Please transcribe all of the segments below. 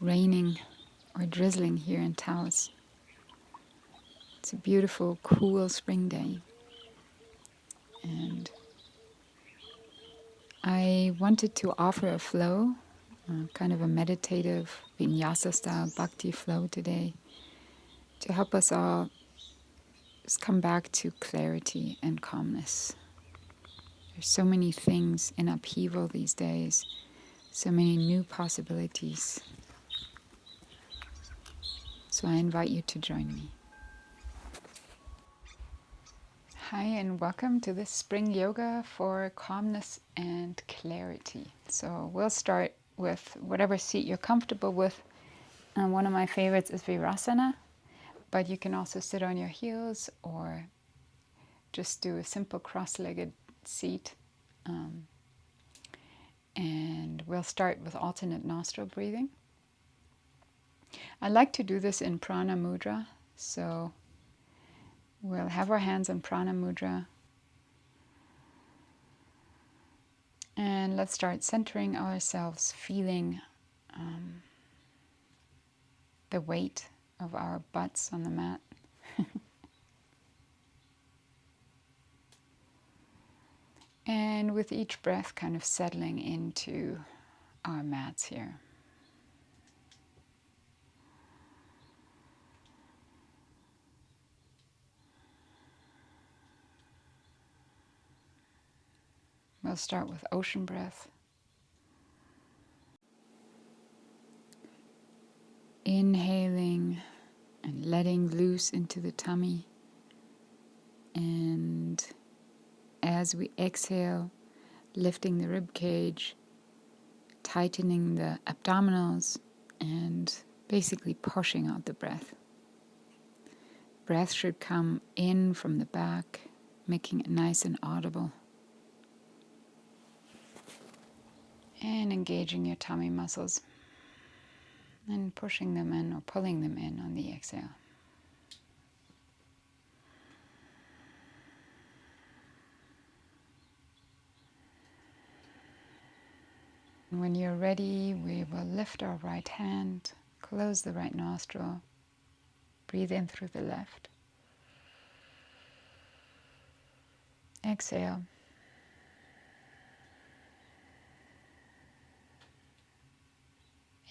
raining or drizzling here in Taos. It's a beautiful, cool spring day. And I wanted to offer a flow, kind of a meditative Vinyasa style Bhakti flow today, to help us all just come back to clarity and calmness. There's so many things in upheaval these days, so many new possibilities. So I invite you to join me. Hi, and welcome to this spring yoga for calmness and clarity. So we'll start with whatever seat you're comfortable with. One of my favorites is Virasana, but you can also sit on your heels or just do a simple cross-legged seat. And we'll start with alternate nostril breathing. I like to do this in prana mudra, so we'll have our hands in prana mudra. And let's start centering ourselves, feeling the weight of our butts on the mat. And with each breath, kind of settling into our mats here. We'll start with ocean breath. Inhaling and letting loose into the tummy. And as we exhale, lifting the rib cage, tightening the abdominals, and basically pushing out the breath. Breath should come in from the back, making it nice and audible. And engaging your tummy muscles and pushing them in or pulling them in on the exhale. When you're ready, we will lift our right hand, close the right nostril, breathe in through the left. Exhale.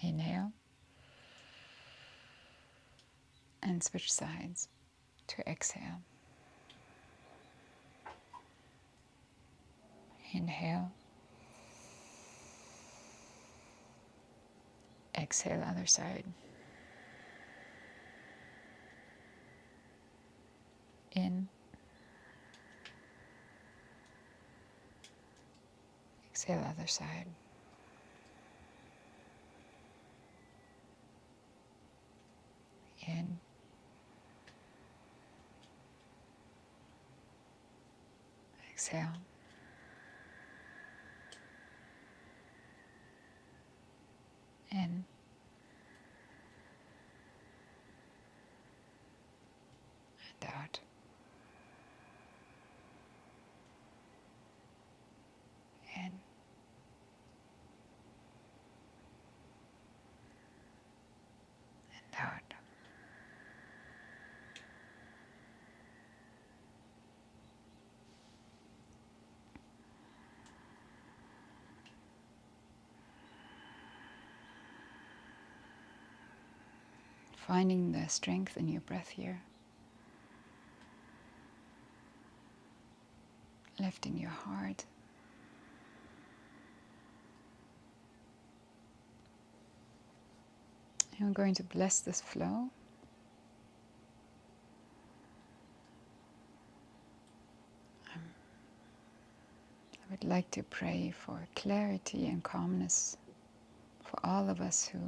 Inhale. And switch sides to exhale. Inhale. Exhale, other side. In. Exhale, other side. In. Exhale. In. And out. In. And out. Finding the strength in your breath here. Lifting your heart. And we're going to bless this flow. I would like to pray for clarity and calmness for all of us who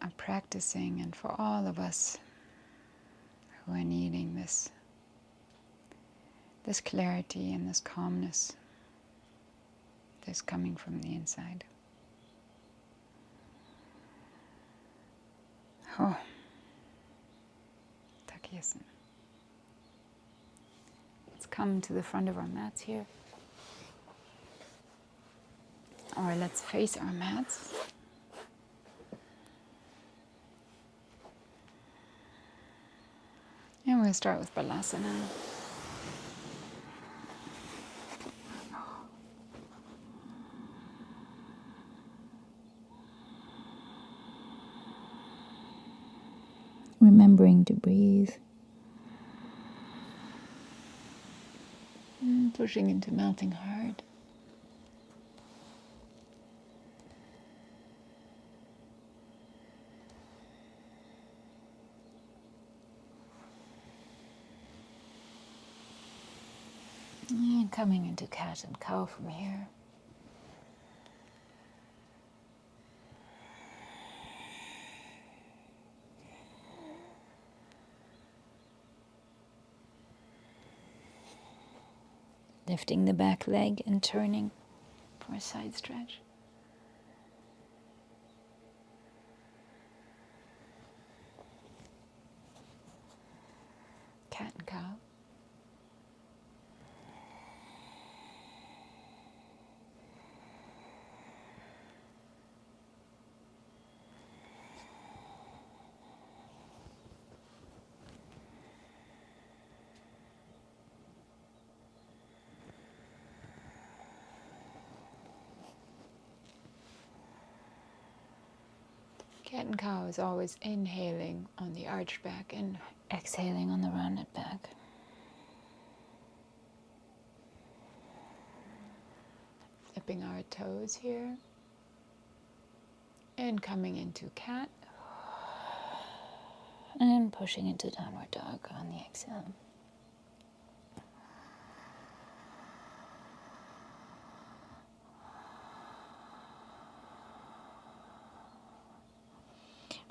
are practicing, and for all of us who are needing this clarity and this calmness that's coming from the inside. Oh, Takiyasan. Let's come to the front of our mats here. or let's face our mats. And we'll start with Balasana. Remembering to breathe. And pushing into melting heart. And coming into cat and cow from here. Lifting the back leg and turning for a side stretch. Cat and cow. Cat and cow is always inhaling on the arched back and exhaling on the rounded back. Flipping our toes here. And coming into cat. And pushing into downward dog on the exhale.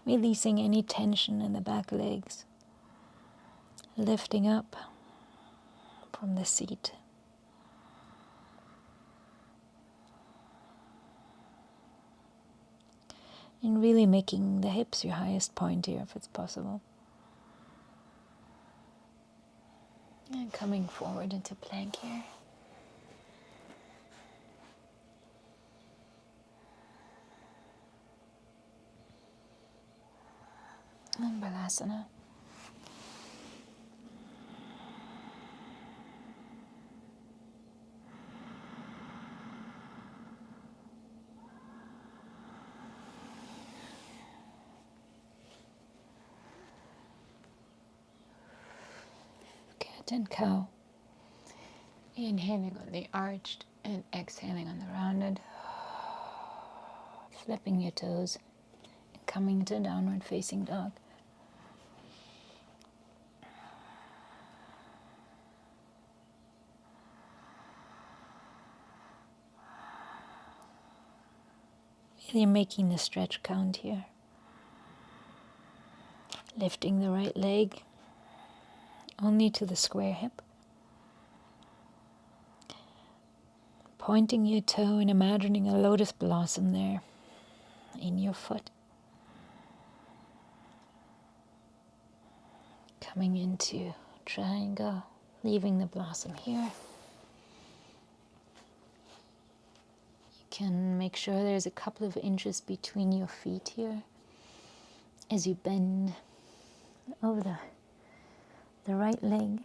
Releasing any tension in the back legs. Lifting up from the seat. And really making the hips your highest point here if it's possible. And coming forward into plank here. And Balasana. Cat and cow. Inhaling on the arched and exhaling on the rounded. Flipping your toes and coming to downward facing dog. Really making the stretch count here. Lifting the right leg only to the square hip. Pointing your toe and imagining a lotus blossom there in your foot. Coming into triangle, leaving the blossom here. You can make sure there's a couple of inches between your feet here as you bend over the right leg.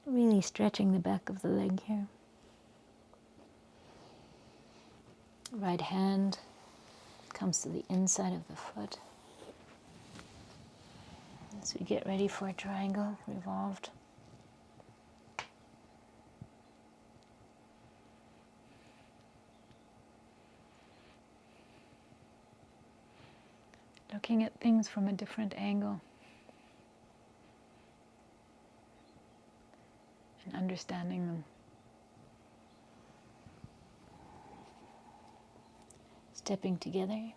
Really stretching the back of the leg here. Right hand comes to the inside of the foot. As we get ready for a triangle, revolved. Looking at things from a different angle. And understanding them. Stepping together.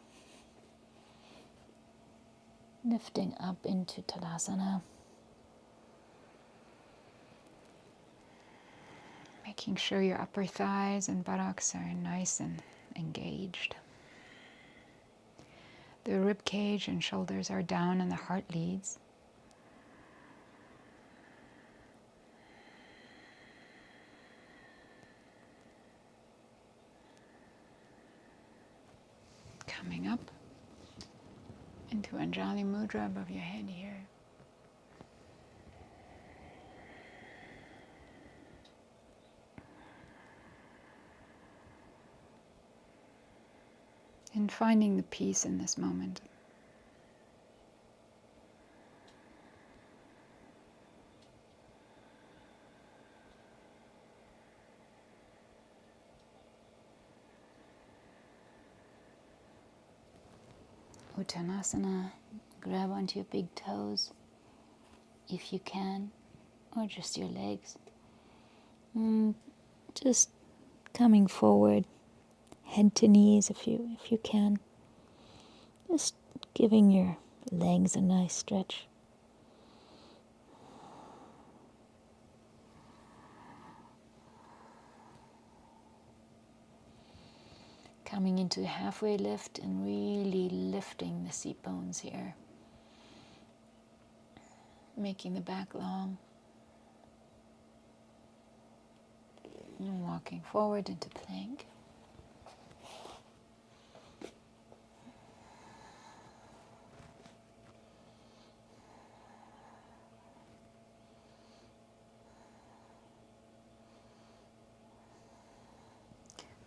Lifting up into Tadasana. Making sure your upper thighs and buttocks are nice and engaged. The rib cage and shoulders are down and the heart leads. Coming up into Anjali Mudra above your head here. And finding the peace in this moment. Uttanasana, grab onto your big toes if you can, or just your legs. Just coming forward, head to knees if you can. Just giving your legs a nice stretch. Coming into a halfway lift and really lifting the seat bones here. Making the back long. And walking forward into plank.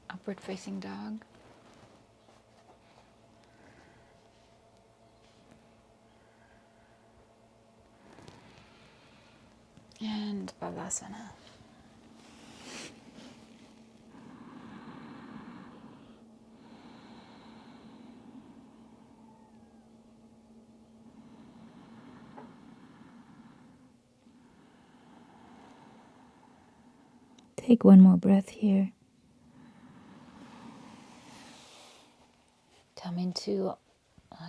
Upward facing dog. And Balasana. Take one more breath here. Come into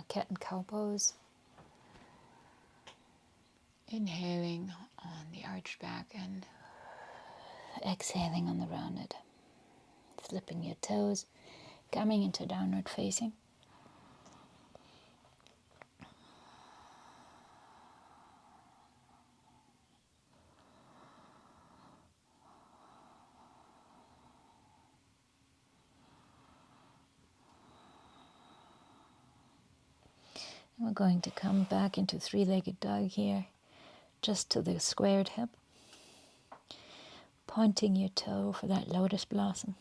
cat and cow pose. Inhaling on the arched back and exhaling on the rounded. Flipping your toes, coming into downward facing. And we're going to come back into three-legged dog here, just to the squared hip. Pointing your toe for that lotus blossom.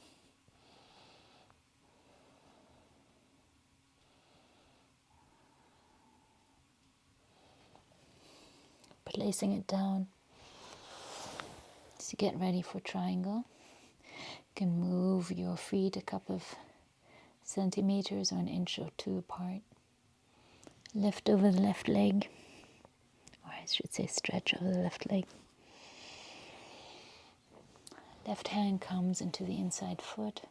Placing it down to get ready for triangle. You can move your feet a couple of centimeters or an inch or two apart. Lift over the left leg, or I should say stretch over the left leg. Left hand comes into the inside foot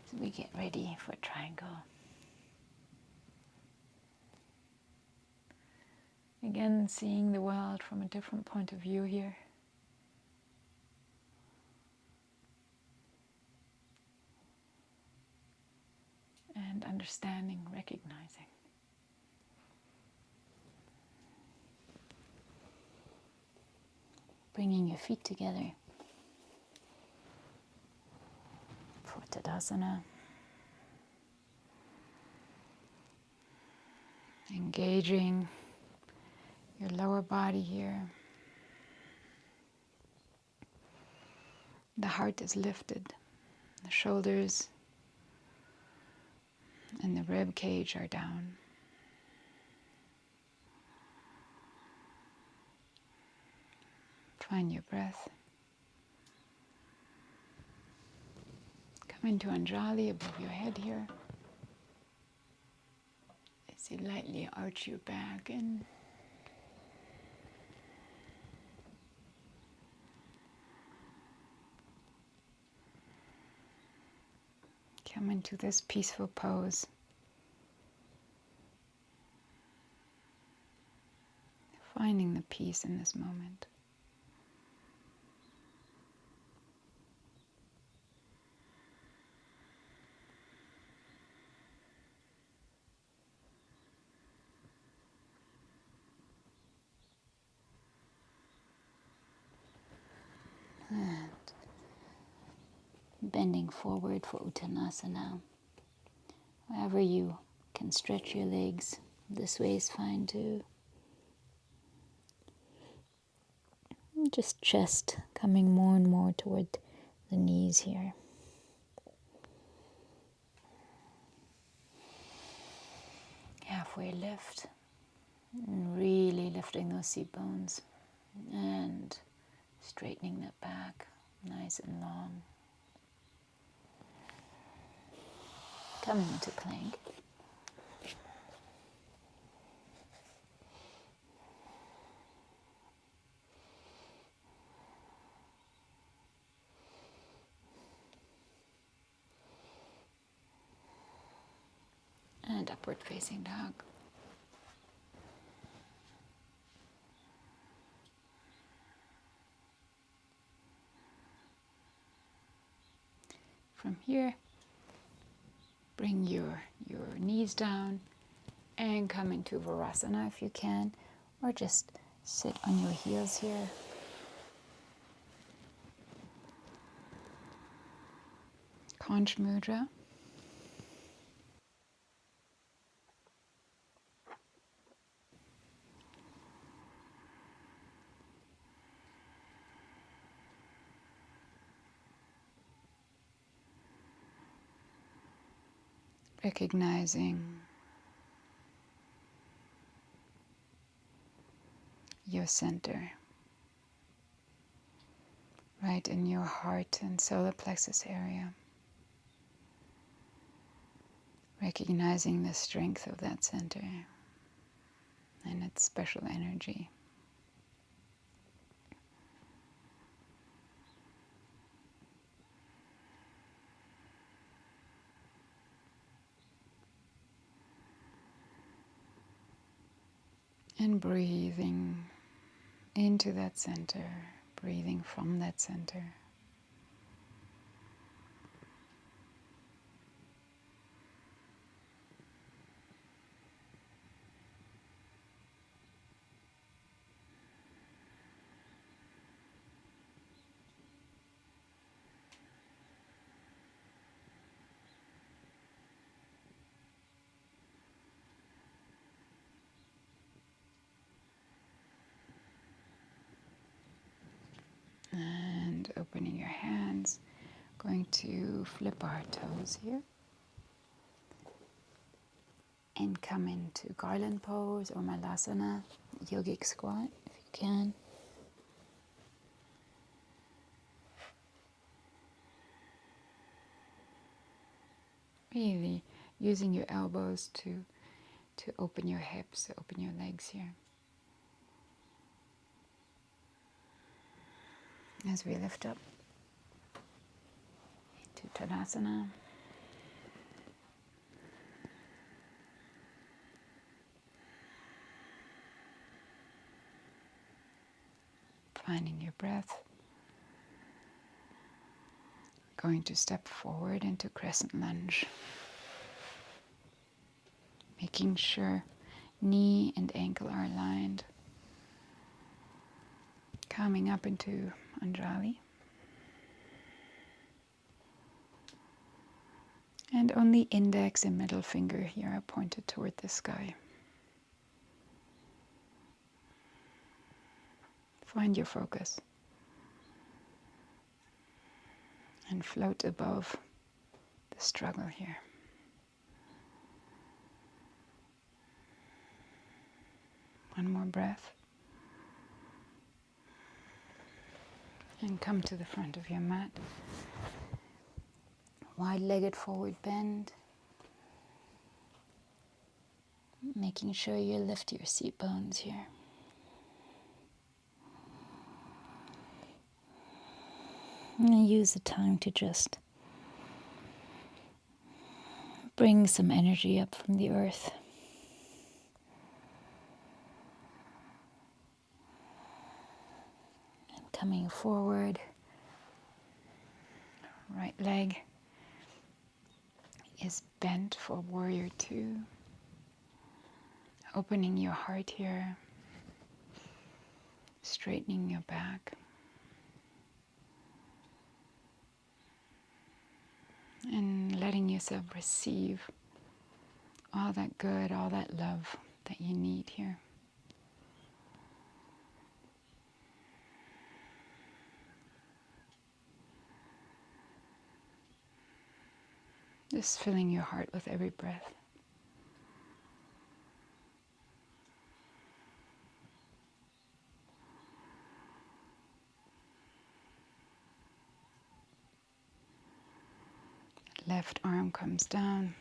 as we get ready for triangle. Again, seeing the world from a different point of view here. And understanding, recognizing. Bringing your feet together for Tadasana. Engaging your lower body here. The heart is lifted. The shoulders and the rib cage are down. Find your breath. Come into Anjali above your head here. As you lightly arch your back and come into this peaceful pose. Finding the peace in this moment. And bending forward for Uttanasana. However you can stretch your legs, this way is fine too. Just chest coming more and more toward the knees here. Halfway lift, and really lifting those seat bones and straightening that back nice and long. Coming into plank. And upward facing dog. From here, bring your knees down and come into Virasana if you can, or just sit on your heels here. Conch Mudra. Recognizing your center, right in your heart and solar plexus area. Recognizing the strength of that center and its special energy. And breathing into that center, breathing from that center. And opening your hands, going to flip our toes here. And come into garland pose or malasana, yogic squat if you can. Really using your elbows to open your hips, open your legs here. As we lift up into Tadasana. Finding your breath. Going to step forward into crescent lunge. Making sure knee and ankle are aligned. Coming up into Anjali. And only index and middle finger here are pointed toward the sky. Find your focus. And float above the struggle here. One more breath. And come to the front of your mat. Wide-legged forward bend. Making sure you lift your seat bones here. And use the time to just bring some energy up from the earth. And coming forward, right leg is bent for warrior two. Opening your heart here, straightening your back. And letting yourself receive all that good, all that love that you need here. Just filling your heart with every breath. Left arm comes down.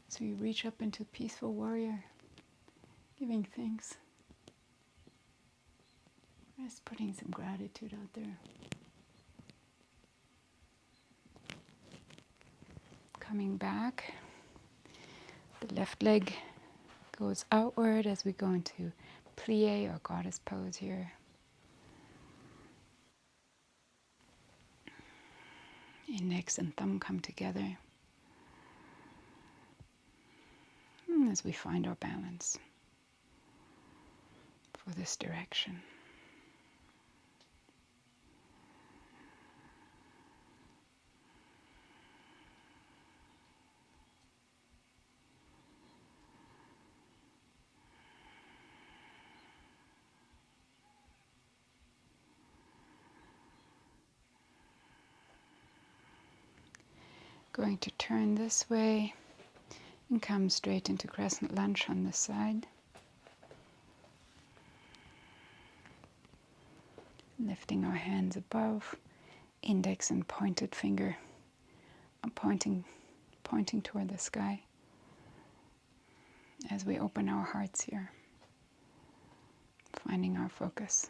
So you reach up into peaceful warrior, giving thanks. Just putting some gratitude out there. Coming back. The left leg goes outward as we go into plie or goddess pose here. Index and thumb come together. And as we find our balance for this direction. Going to turn this way and come straight into crescent lunge on this side. Lifting our hands above, index and pointed finger pointing toward the sky as we open our hearts here, finding our focus.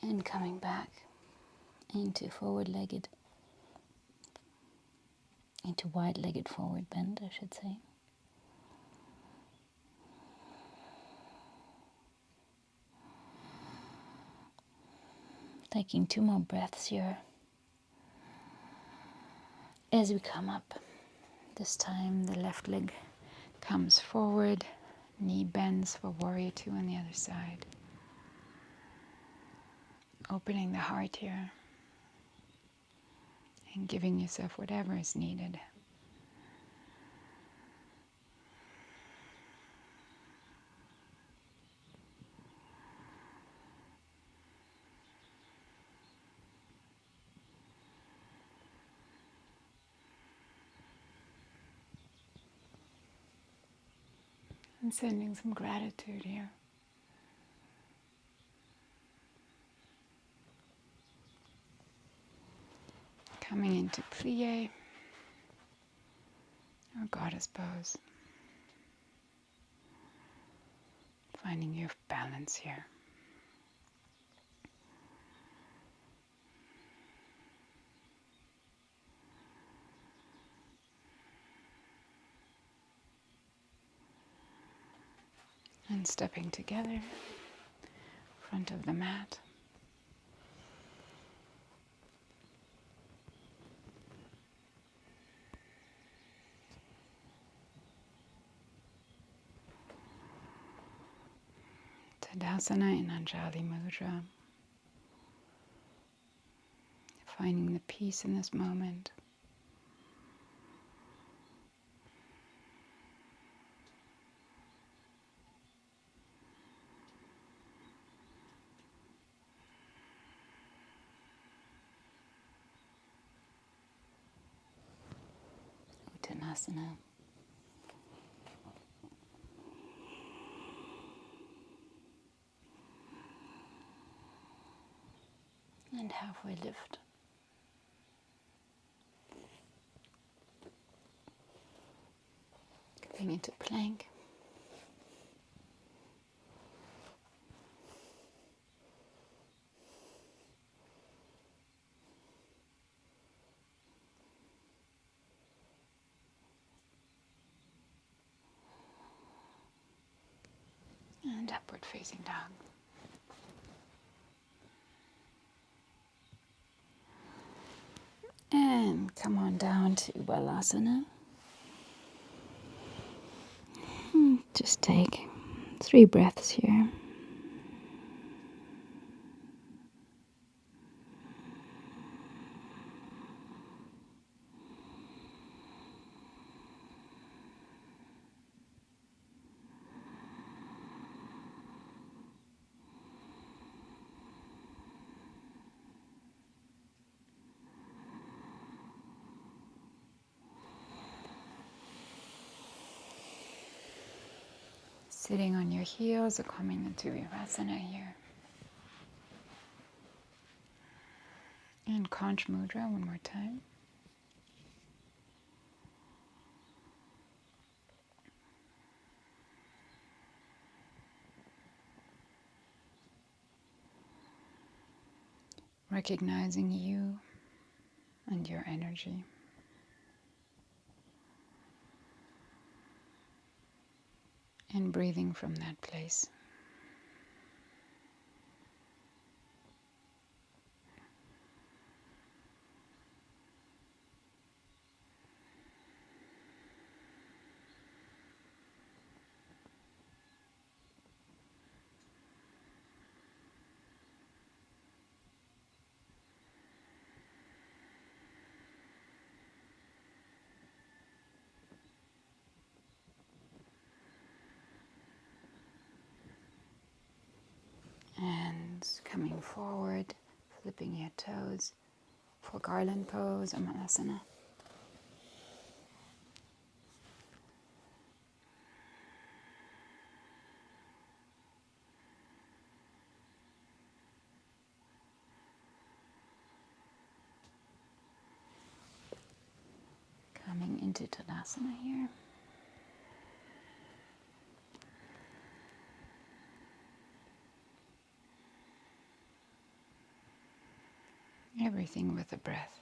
And coming back into wide-legged forward bend, I should say. Taking 2 more breaths here. As we come up, this time the left leg comes forward, knee bends for warrior 2 on the other side. Opening the heart here and giving yourself whatever is needed. And sending some gratitude here. Coming into plie or goddess pose. Finding your balance here. And stepping together, front of the mat. Tadasana in Anjali Mudra. Finding the peace in this moment. Uttanasana. And halfway lift. Coming into plank. And upward facing dog. And come on down to Balasana. Just take 3 breaths here. Sitting on your heels or coming into Virasana here. And Conch Mudra one more time. Recognizing you and your energy. And breathing from that place. And coming forward, flipping your toes for garland pose or Malasana. Coming into Tadasana here. Everything with a breath.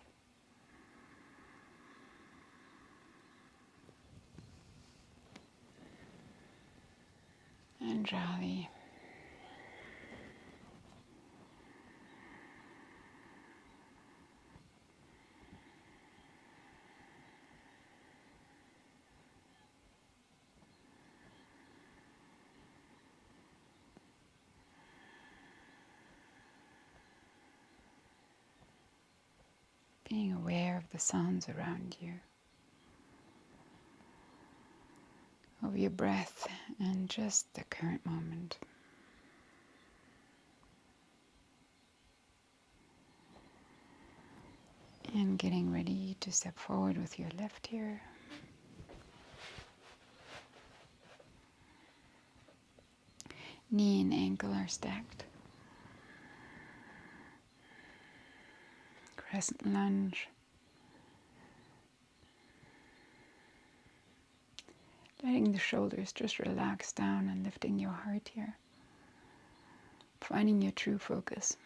And Jolly. Being aware of the sounds around you, of your breath and just the current moment. And getting ready to step forward with your left here. Knee and ankle are stacked. Crescent lunge. Letting the shoulders just relax down and lifting your heart here. Finding your true focus.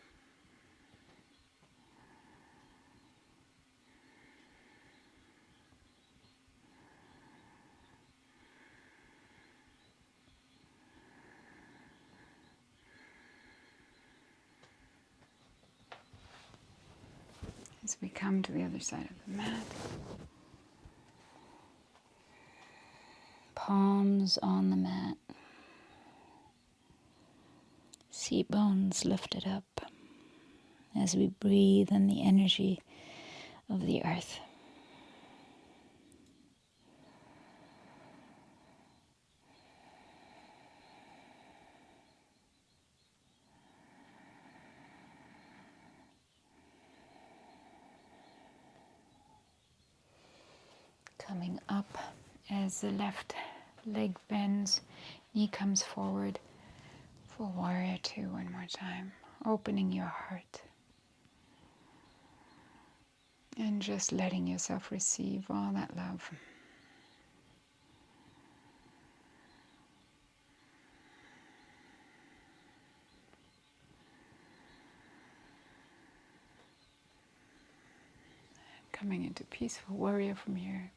As we come to the other side of the mat. Palms on the mat. Seat bones lifted up as we breathe in the energy of the earth. Coming up as the left leg bends, knee comes forward for Warrior Two one more time. Opening your heart and just letting yourself receive all that love. Coming into Peaceful Warrior from here.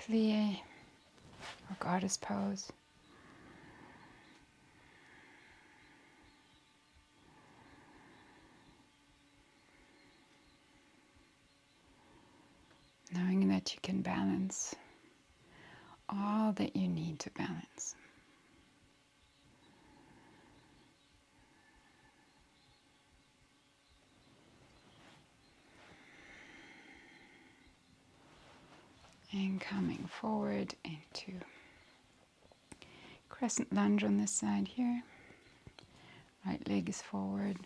plie or goddess pose. Knowing that you can balance all that you need to balance. And coming forward into crescent lunge on this side here. Right leg is forward.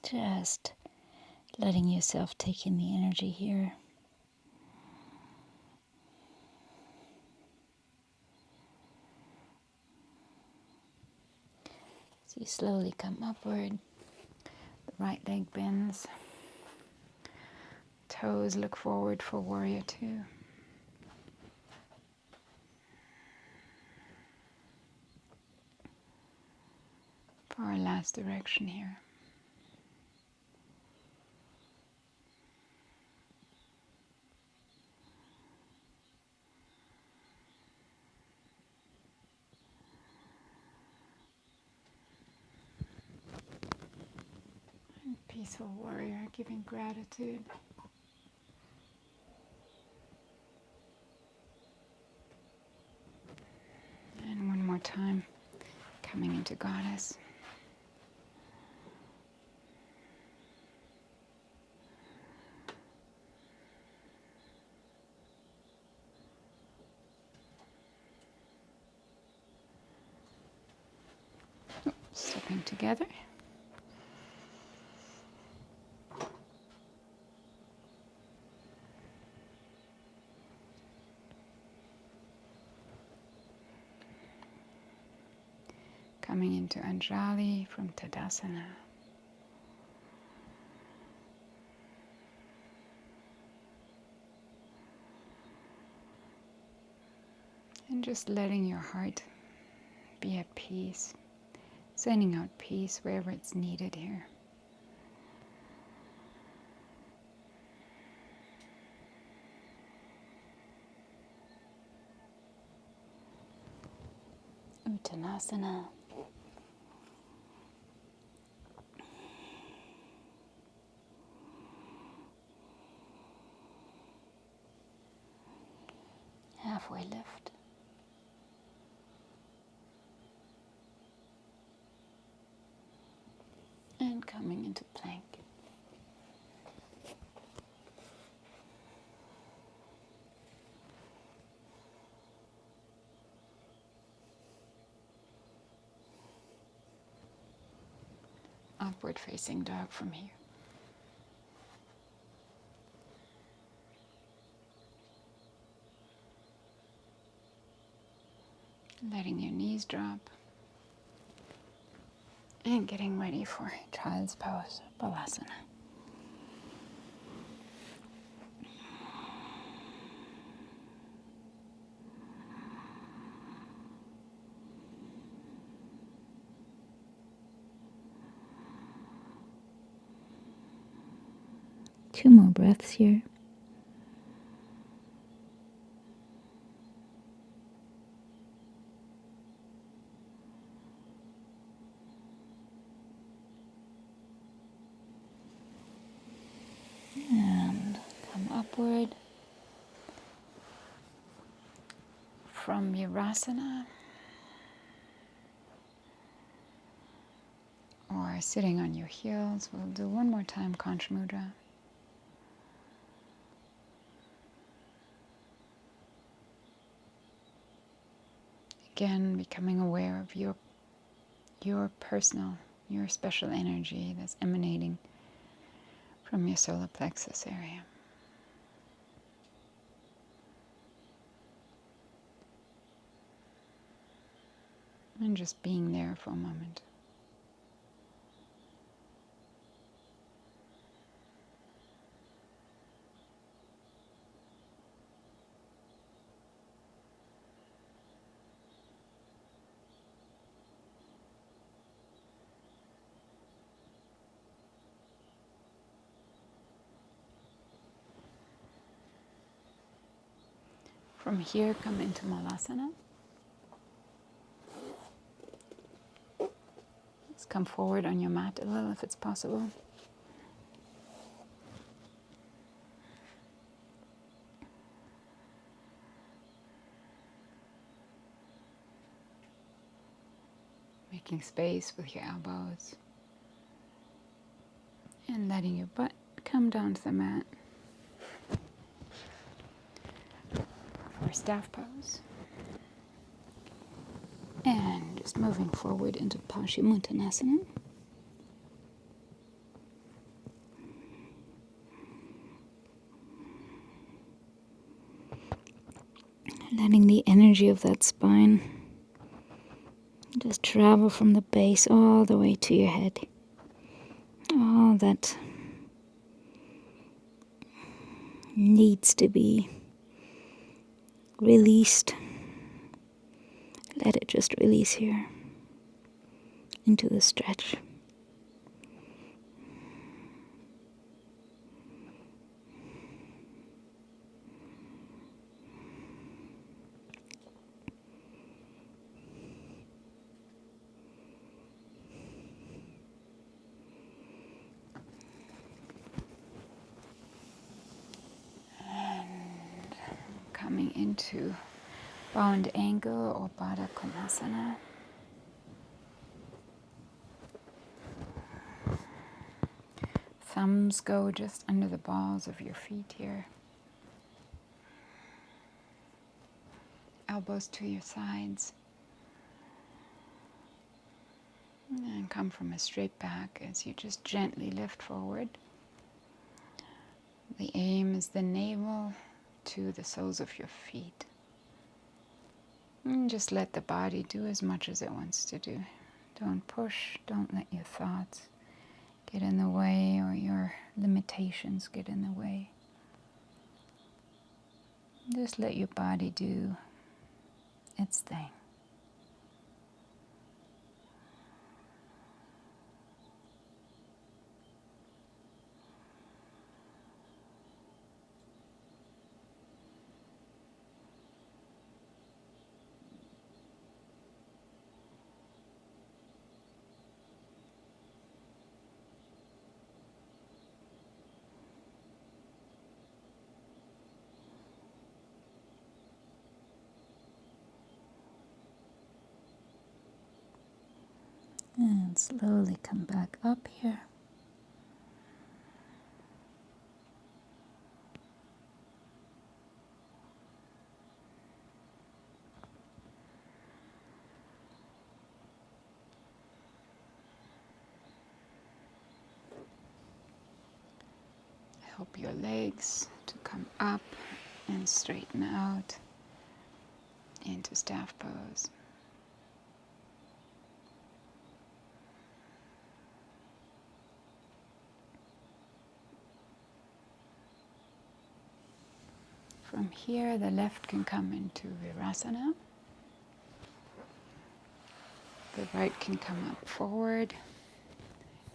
Just letting yourself take in the energy here. So you slowly come upward. The right leg bends. Toes look forward for warrior two. For our last direction here. Peaceful warrior, giving gratitude. And one more time, coming into goddess. Stepping together. Coming into Anjali from Tadasana. And just letting your heart be at peace. Sending out peace wherever it's needed here. Uttanasana. Halfway lift. And coming into plank. Upward facing dog from here. Letting your knees drop. And getting ready for child's pose, Balasana. Two more breaths here. And come upward from Virasana. Or sitting on your heels. We'll do one more time Concha Mudra. Again, becoming aware of your personal, your special energy that's emanating from your solar plexus area. And just being there for a moment. From here, come into Malasana. Let's come forward on your mat a little if it's possible. Making space with your elbows. And letting your butt come down to the mat. For staff pose. And just moving forward into Paschimottanasana. Letting the energy of that spine just travel from the base all the way to your head. All that needs to be released. Let it just release here into the stretch. Coming into bound angle or Baddha Konasana. Thumbs go just under the balls of your feet here. Elbows to your sides. And come from a straight back as you just gently lift forward. The aim is the navel to the soles of your feet. And just let the body do as much as it wants to do. Don't push, don't let your thoughts get in the way or your limitations get in the way. Just let your body do its thing. And slowly come back up here. Help your legs to come up and straighten out into staff pose. From here, the left can come into Virasana. The right can come up forward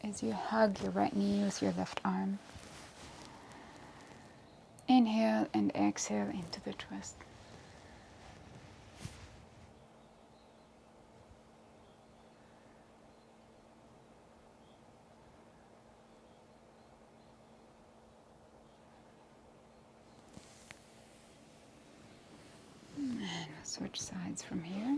as you hug your right knee with your left arm. Inhale and exhale into the twist. And we'll switch sides from here.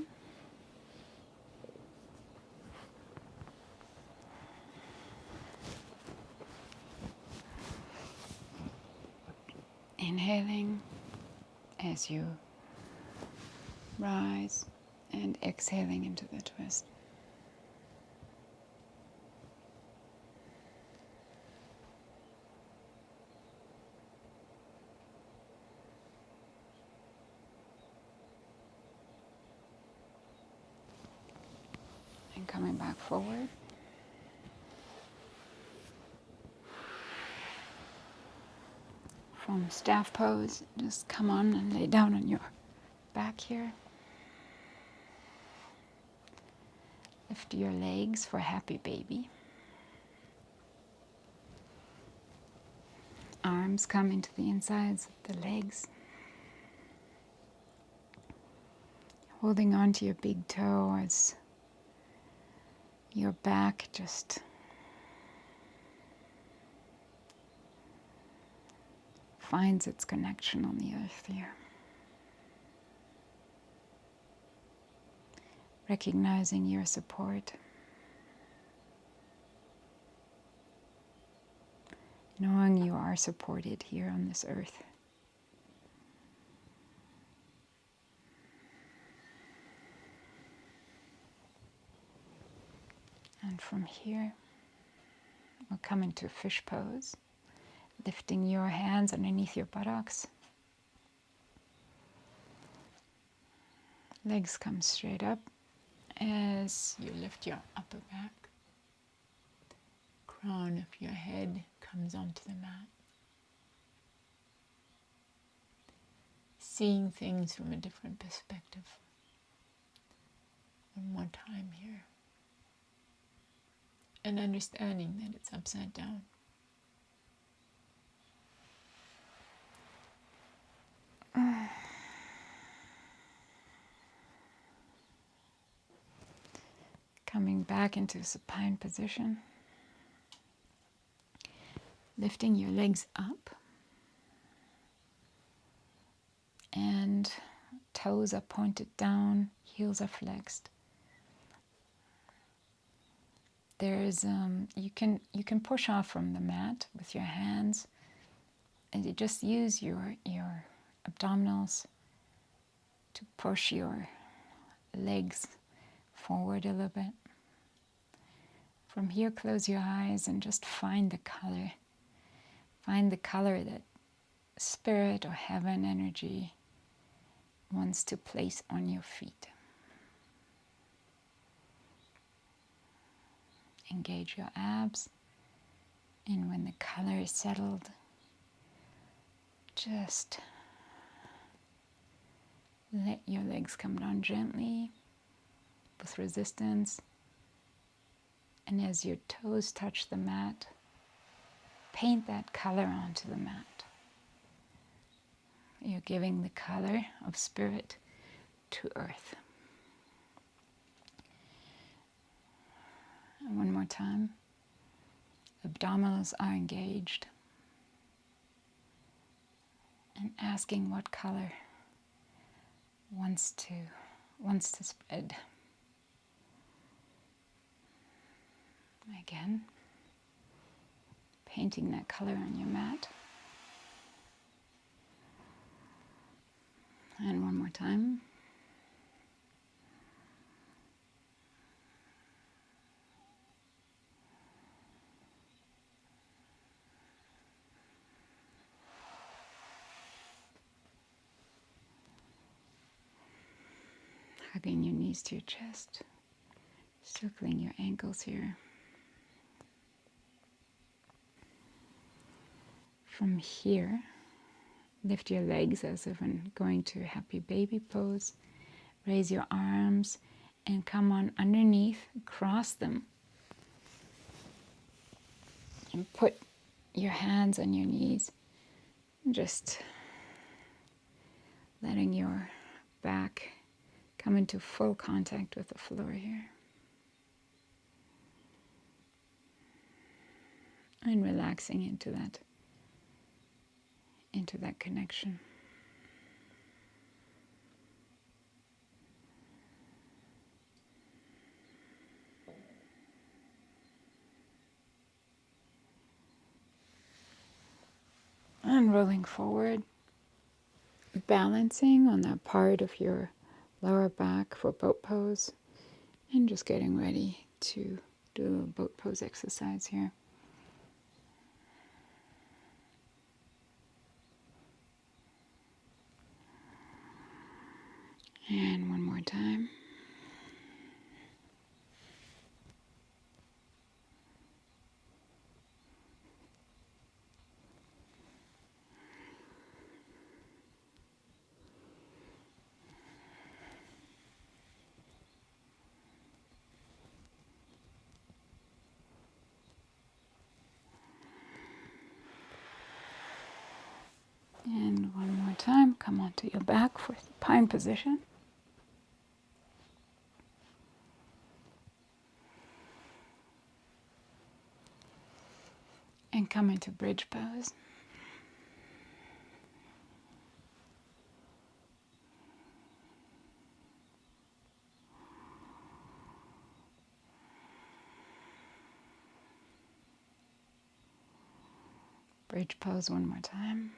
Inhaling as you rise and exhaling into the twist. coming back forward. From staff pose, just come on and lay down on your back here. Lift your legs for happy baby. Arms come into the insides of the legs. Holding on to your big toe as your back just finds its connection on the earth here. Recognizing your support. Knowing you are supported here on this earth. And from here, we'll come into fish pose, lifting your hands underneath your buttocks. Legs come straight up as you lift your upper back. Crown of your head comes onto the mat. Seeing things from a different perspective. One more time here. And understanding that it's upside down. Coming back into supine position. Lifting your legs up. And toes are pointed down, heels are flexed. There's you can push off from the mat with your hands, and you just use your abdominals to push your legs forward a little bit. From here, close your eyes and just find the color. Find the color that spirit or heaven energy wants to place on your feet. Engage your abs, and when the color is settled, just let your legs come down gently with resistance, and as your toes touch the mat, paint that color onto the mat. You're giving the color of spirit to earth. And one more time. Abdominals are engaged. And asking what color wants to spread. Again, painting that color on your mat. And one more time. Hugging your knees to your chest, circling your ankles here. From here, lift your legs as if I'm going to a happy baby pose. Raise your arms and come on underneath, cross them. And put your hands on your knees. Just letting your back come into full contact with the floor here. And relaxing into that connection. And rolling forward, balancing on that part of your lower back for boat pose, and just getting ready to do a little boat pose exercise here. And one more time. come onto your back for supine position. And come into bridge pose. Bridge pose one more time.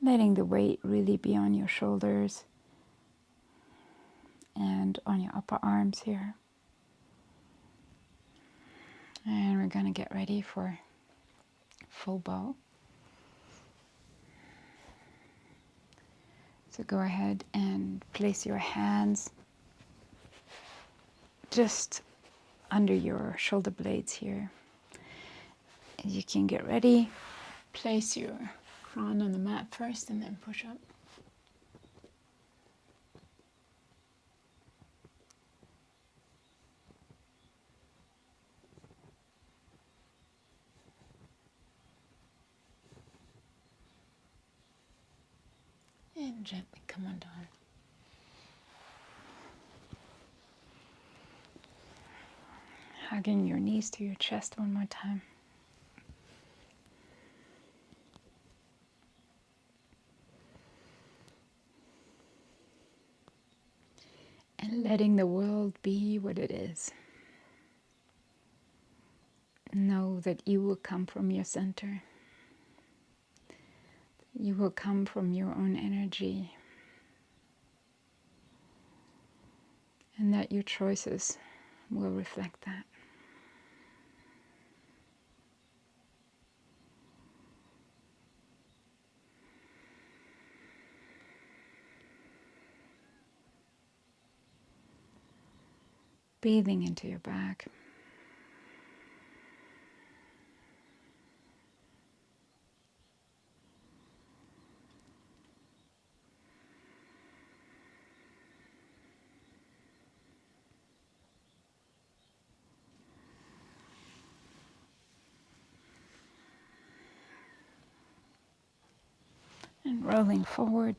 Letting the weight really be on your shoulders and on your upper arms here. And we're going to get ready for full bow. So go ahead and place your hands just under your shoulder blades here. And you can get ready. Place your crown on the mat first and then push up. And gently come on down. Hugging your knees to your chest one more time. And letting the world be what it is. Know that you will come from your center. You will come from your own energy. And that your choices will reflect that. Breathing into your back. And rolling forward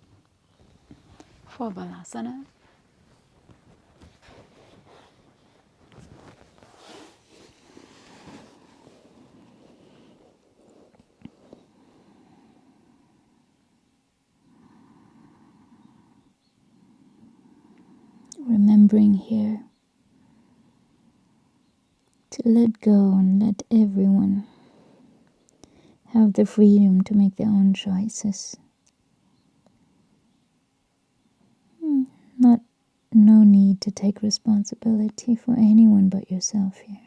for Balasana. Remembering here to let go and let everyone have the freedom to make their own choices. No need to take responsibility for anyone but yourself here.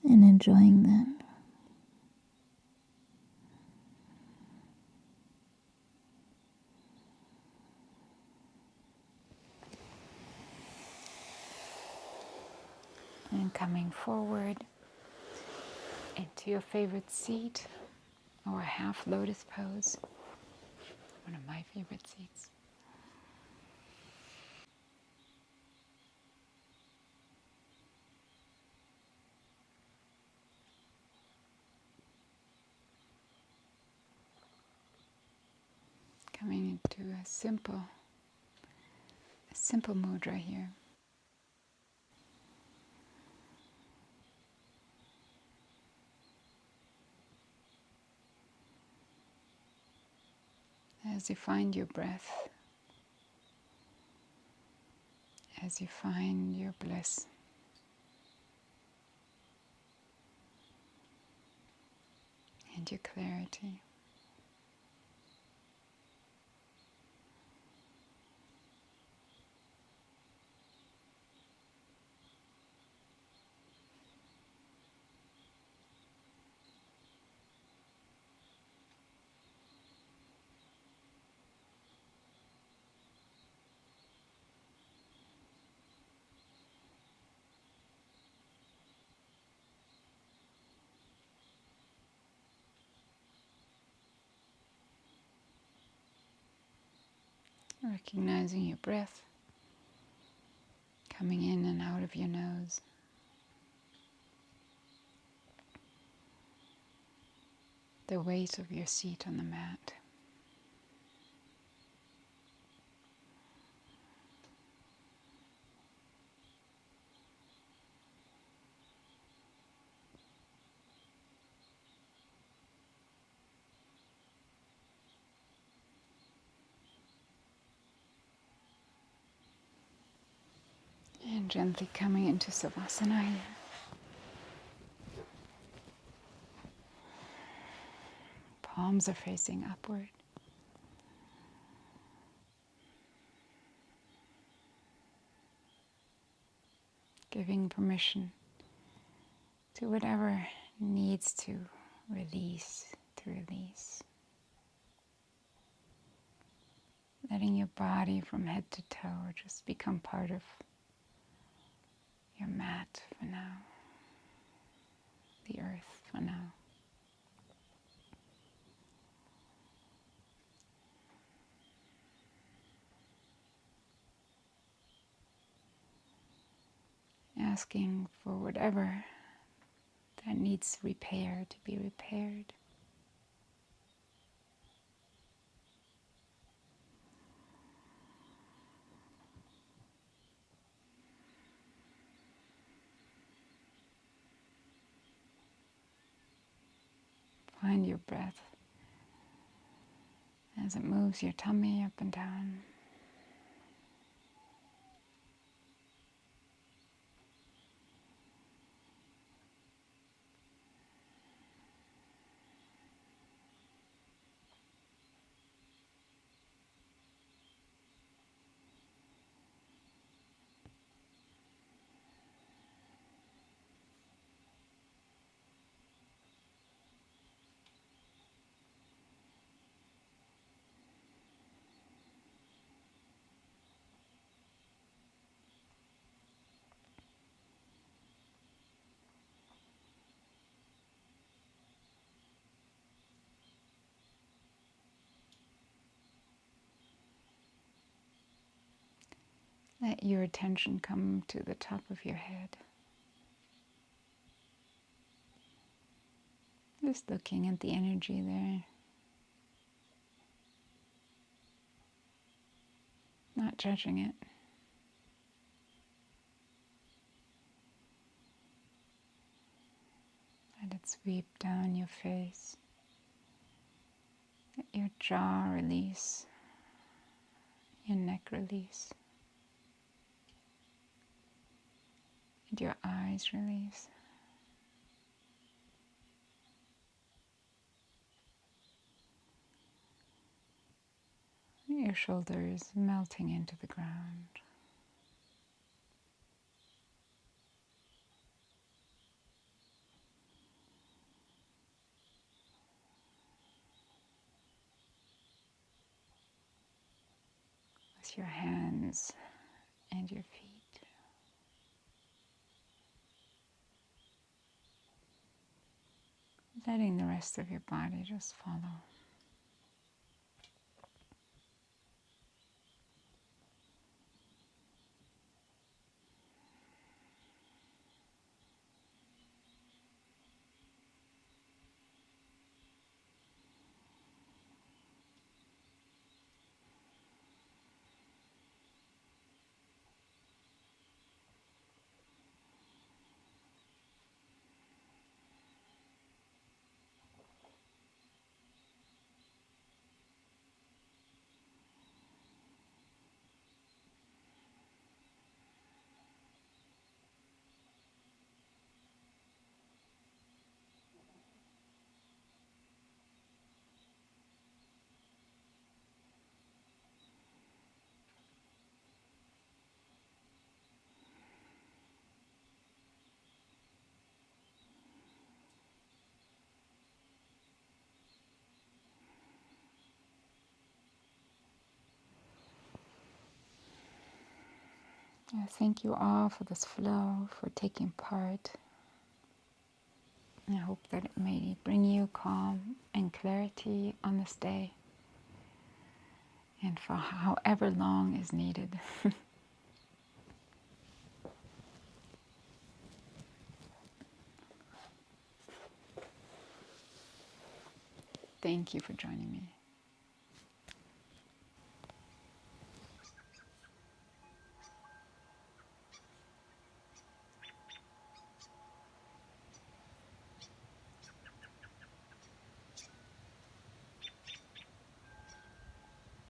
And enjoying that. And coming forward into your favorite seat or half lotus pose. One of my favorite seats. Coming into a simple mudra here. As you find your breath, as you find your bliss, and your clarity. Recognizing your breath coming in and out of your nose. The weight of your seat on the mat. And gently coming into Savasana here. Palms are facing upward. Giving permission to whatever needs to release, to release. Letting your body from head to toe just become part of your mat for now, the earth for now. Asking for whatever that needs repair to be repaired. Find your breath as it moves your tummy up and down. Let your attention come to the top of your head. Just looking at the energy there. Not judging it. Let it sweep down your face. Let your jaw release. Your neck release. And your eyes release. Your shoulders melting into the ground. With your hands and your feet. Letting the rest of your body just follow. I thank you all for this flow, for taking part. I hope that it may bring you calm and clarity on this day. and for however long is needed. Thank you for joining me.